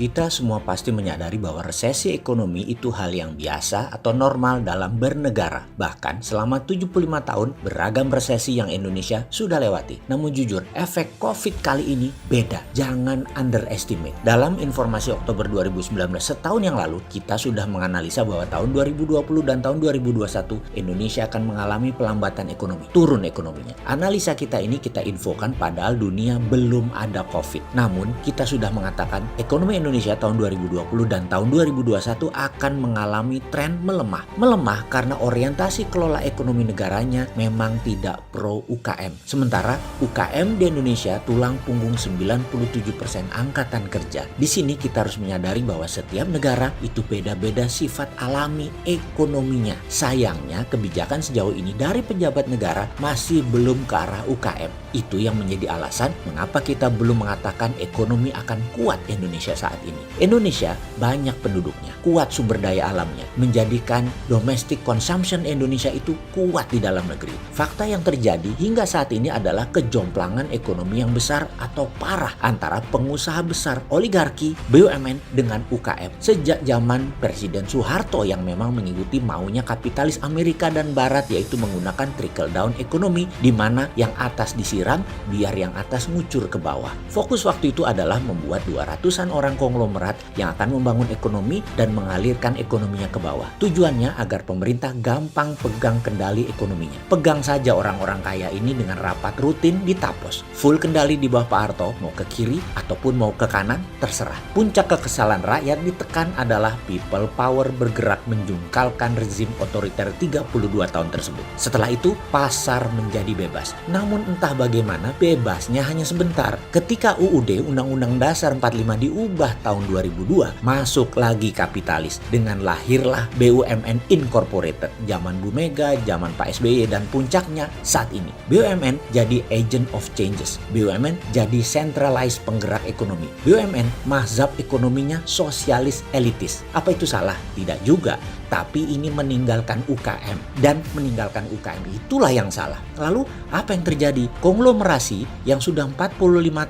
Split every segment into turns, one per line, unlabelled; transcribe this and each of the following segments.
Kita semua pasti menyadari bahwa resesi ekonomi itu hal yang biasa atau normal dalam bernegara. Bahkan selama 75 tahun beragam resesi yang Indonesia sudah lewati. Namun jujur, efek COVID kali ini beda. Jangan underestimate. Dalam informasi Oktober 2019 setahun yang lalu, kita sudah menganalisa bahwa tahun 2020 dan tahun 2021 Indonesia akan mengalami pelambatan ekonomi. Turun ekonominya. Analisa kita ini kita infokan padahal dunia belum ada COVID. Namun kita sudah mengatakan ekonomi Indonesia tahun 2020 dan tahun 2021 akan mengalami tren melemah. Melemah karena orientasi kelola ekonomi negaranya memang tidak pro UKM. Sementara UKM di Indonesia tulang punggung 97% angkatan kerja. Di sini kita harus menyadari bahwa setiap negara itu beda-beda sifat alami ekonominya. Sayangnya kebijakan sejauh ini dari pejabat negara masih belum ke arah UKM. Itu yang menjadi alasan mengapa kita belum mengatakan ekonomi akan kuat Indonesia saat ini. Indonesia banyak penduduknya, kuat sumber daya alamnya, menjadikan domestic consumption Indonesia itu kuat di dalam negeri. Fakta yang terjadi hingga saat ini adalah kejomplangan ekonomi yang besar atau parah antara pengusaha besar oligarki BUMN dengan UKM. Sejak zaman Presiden Soeharto yang memang mengikuti maunya kapitalis Amerika dan Barat, yaitu menggunakan trickle down ekonomi di mana yang atas disiram biar yang atas ngucur ke bawah. Fokus waktu itu adalah membuat 200-an orang konglomerat yang akan membangun ekonomi dan mengalirkan ekonominya ke bawah. Tujuannya agar pemerintah gampang pegang kendali ekonominya. Pegang saja orang-orang kaya ini dengan rapat rutin di Tapos. Full kendali di bawah Pak Harto, mau ke kiri ataupun mau ke kanan, terserah. Puncak kekesalan rakyat ditekan adalah people power bergerak menjungkalkan rezim otoriter 32 tahun tersebut. Setelah itu, pasar menjadi bebas. Namun entah bagaimana, bebasnya hanya sebentar. Ketika UUD Undang-Undang Dasar 45 diubah tahun 2002, masuk lagi kapitalis. Dengan lahirlah BUMN Incorporated. Zaman Bu Mega, zaman Pak SBY, dan puncaknya saat ini. BUMN jadi agent of changes. BUMN jadi centralized penggerak ekonomi. BUMN mazhab ekonominya sosialis elitis. Apa itu salah? Tidak juga. Tapi ini meninggalkan UKM. Dan meninggalkan UKM itulah yang salah. Lalu apa yang terjadi? Konglomerasi yang sudah 45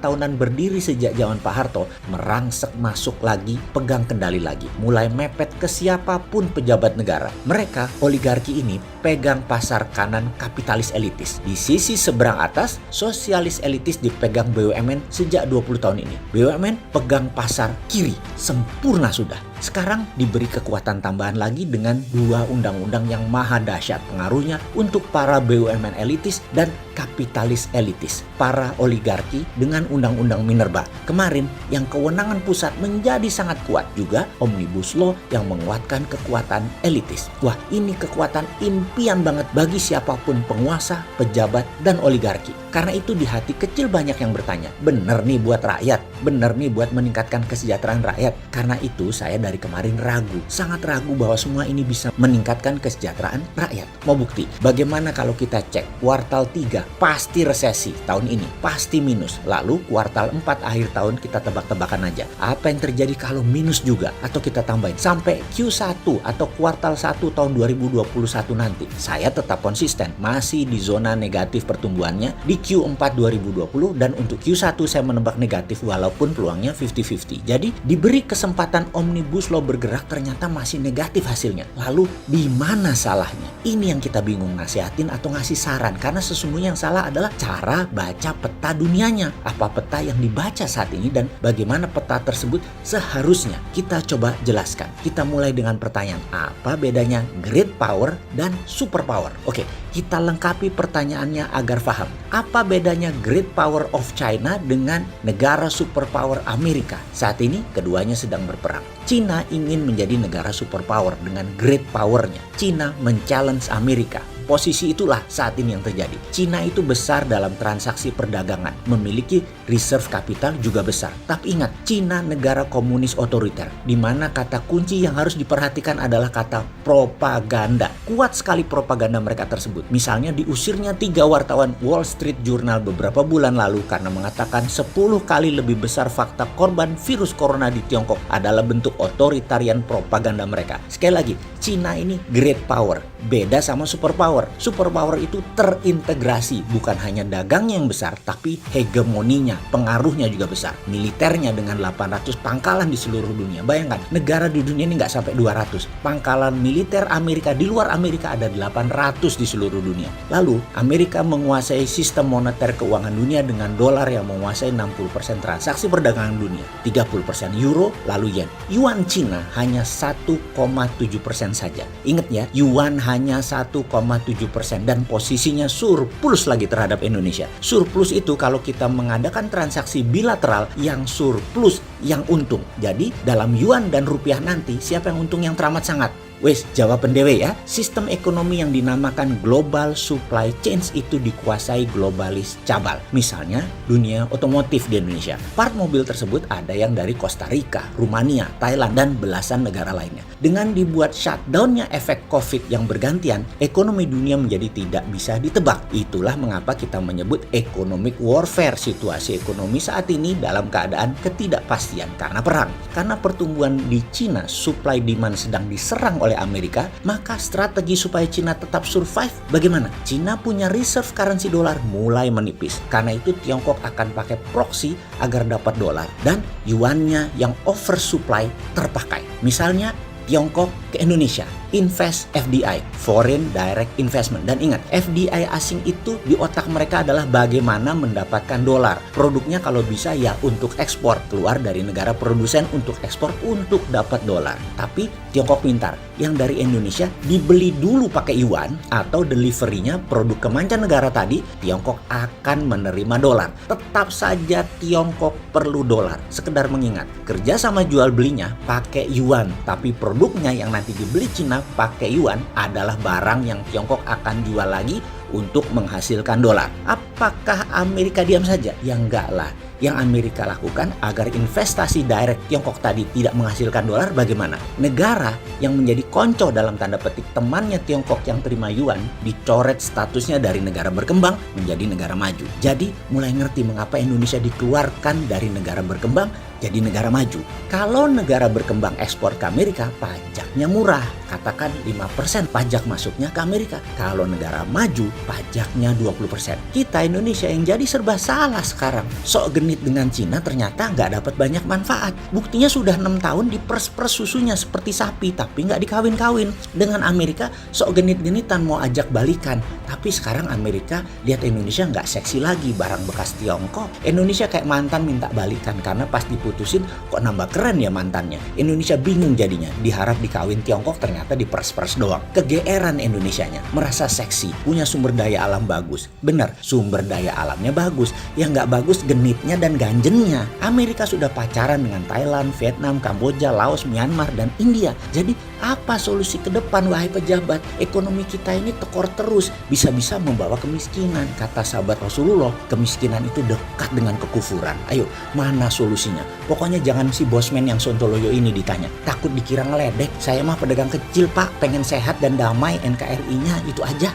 tahunan berdiri sejak zaman Pak Harto merangsek masuk lagi, pegang kendali lagi. Mulai mepet ke siapapun pejabat negara. Mereka, oligarki ini, pegang pasar kanan kapitalis elitis. Di sisi seberang atas, sosialis elitis dipegang BUMN sejak 20 tahun ini. BUMN pegang pasar kiri. Sempurna sudah. Sekarang diberi kekuatan tambahan lagi dengan 2 undang-undang yang maha dahsyat pengaruhnya untuk para BUMN elitis dan kapitalis elitis. Para oligarki dengan undang-undang Minerba. Kemarin yang kewenangan pusat menjadi sangat kuat. Juga Omnibus Law yang menguatkan kekuatan elitis. Wah, ini kekuatan impian banget bagi siapapun penguasa, pejabat, dan oligarki. Karena itu di hati kecil banyak yang bertanya, bener nih buat rakyat? Bener nih buat meningkatkan kesejahteraan rakyat? Karena itu saya dari kemarin ragu, sangat ragu bahwa semua ini bisa meningkatkan kesejahteraan rakyat. Mau bukti? Bagaimana kalau kita cek kuartal 3 pasti resesi tahun ini, pasti minus. Lalu kuartal 4 akhir tahun kita tebak-tebakan aja. Apa yang terjadi kalau minus juga? Atau kita tambahin sampai Q1 atau kuartal 1 tahun 2021 nanti. Saya tetap konsisten, masih di zona negatif pertumbuhannya di Q4 2020 dan untuk Q1 saya menebak negatif walaupun peluangnya 50-50. Jadi diberi kesempatan Omnibus Law bergerak ternyata masih negatif hasilnya. Lalu di mana salahnya? Ini yang kita bingung nasihatin atau ngasih saran karena sesungguhnya yang salah adalah cara baca peta dunianya. Apa peta yang dibaca saat ini dan bagaimana peta tersebut seharusnya kita coba jelaskan. Kita mulai dengan pertanyaan, apa bedanya great power dan super power? Oke, kita lengkapi pertanyaannya agar paham. Apa bedanya great power of China dengan negara superpower Amerika? Saat ini keduanya sedang berperang. China ingin menjadi negara superpower dengan great powernya. China men-challenge Amerika. Posisi itulah saat ini yang terjadi. Cina itu besar dalam transaksi perdagangan, memiliki reserve capital juga besar. Tapi ingat, Cina negara komunis otoriter, di mana kata kunci yang harus diperhatikan adalah kata propaganda. Kuat sekali propaganda mereka tersebut. Misalnya diusirnya 3 wartawan Wall Street Journal beberapa bulan lalu karena mengatakan 10 kali lebih besar fakta korban virus corona di Tiongkok adalah bentuk otoritarian propaganda mereka. Sekali lagi, Cina ini great power, beda sama super power. superpower. Superpower itu terintegrasi, bukan hanya dagangnya yang besar, tapi hegemoninya, pengaruhnya juga besar. Militernya dengan 800 pangkalan di seluruh dunia. Bayangkan, negara di dunia ini nggak sampai 200. Pangkalan militer Amerika di luar Amerika ada 800 di seluruh dunia. Lalu, Amerika menguasai sistem moneter keuangan dunia dengan dolar yang menguasai 60% transaksi perdagangan dunia, 30% euro, lalu yen. Yuan Cina hanya 1,7% saja. Ingat ya, yuan hanya 1,7% dan posisinya surplus lagi terhadap Indonesia. Surplus itu kalau kita mengadakan transaksi bilateral, yang surplus yang untung. Jadi dalam yuan dan rupiah nanti siapa yang untung yang teramat sangat? Wes, jawaban dewe ya. Sistem ekonomi yang dinamakan global supply chains itu dikuasai globalis cabal. Misalnya dunia otomotif di Indonesia. Part mobil tersebut ada yang dari Costa Rica, Rumania, Thailand, dan belasan negara lainnya. Dengan dibuat shutdown-nya efek COVID yang bergantian, ekonomi dunia menjadi tidak bisa ditebak. Itulah mengapa kita menyebut economic warfare, situasi ekonomi saat ini dalam keadaan ketidakpastian karena perang. Karena pertumbuhan di Cina, supply demand sedang diserang oleh Amerika, maka strategi supaya Cina tetap survive bagaimana? Cina punya reserve currency dolar mulai menipis. Karena itu Tiongkok akan pakai proxy agar dapat dolar dan yuannya yang oversupply terpakai. Misalnya Tiongkok ke Indonesia, invest FDI, Foreign Direct Investment. Dan ingat, FDI asing itu di otak mereka adalah bagaimana mendapatkan dolar. Produknya kalau bisa ya untuk ekspor, keluar dari negara produsen untuk ekspor untuk dapat dolar. Tapi Tiongkok pintar, yang dari Indonesia dibeli dulu pakai yuan atau deliverynya produk ke mancanegara tadi, Tiongkok akan menerima dolar. Tetap saja Tiongkok perlu dolar. Sekedar mengingat, kerja sama jual belinya pakai yuan, tapi produknya yang nanti dibeli Cina pakai yuan adalah barang yang Tiongkok akan jual lagi untuk menghasilkan dolar. Apakah Amerika diam saja? Ya enggak lah. Yang Amerika lakukan agar investasi direct Tiongkok tadi tidak menghasilkan dolar bagaimana? Negara yang menjadi konco dalam tanda petik temannya Tiongkok yang terima yuan dicoret statusnya dari negara berkembang menjadi negara maju. Jadi mulai ngerti mengapa Indonesia dikeluarkan dari negara berkembang jadi negara maju. Kalau negara berkembang ekspor ke Amerika, pajaknya murah. Katakan 5% pajak masuknya ke Amerika. Kalau negara maju, pajaknya 20%. Kita Indonesia yang jadi serba salah sekarang. Sok genit dengan Cina ternyata nggak dapat banyak manfaat. Buktinya sudah 6 tahun diperes-peres susunya seperti sapi, tapi nggak dikawin-kawin. Dengan Amerika, sok genit-genitan mau ajak balikan. Tapi sekarang Amerika lihat Indonesia nggak seksi lagi, barang bekas Tiongkok. Indonesia kayak mantan minta balikan karena pas diputusin kok nambah keren ya mantannya. Indonesia bingung jadinya, diharap dikawin Tiongkok ternyata diperes-peres doang. Kegeeran Indonesianya, merasa seksi, punya sumber daya alam bagus. Bener, sumber daya alamnya bagus. Yang nggak bagus genitnya dan ganjennya. Amerika sudah pacaran dengan Thailand, Vietnam, Kamboja, Laos, Myanmar, dan India. Jadi apa solusi ke depan wahai pejabat? Ekonomi kita ini tekor terus, bisa-bisa membawa kemiskinan. Kata sahabat Rasulullah, kemiskinan itu dekat dengan kekufuran. Ayo, mana solusinya? Pokoknya jangan si bosman yang sontoloyo ini ditanya. Takut dikira ngeledek. Saya mah pedagang kecil pak, pengen sehat dan damai, NKRI-nya itu aja.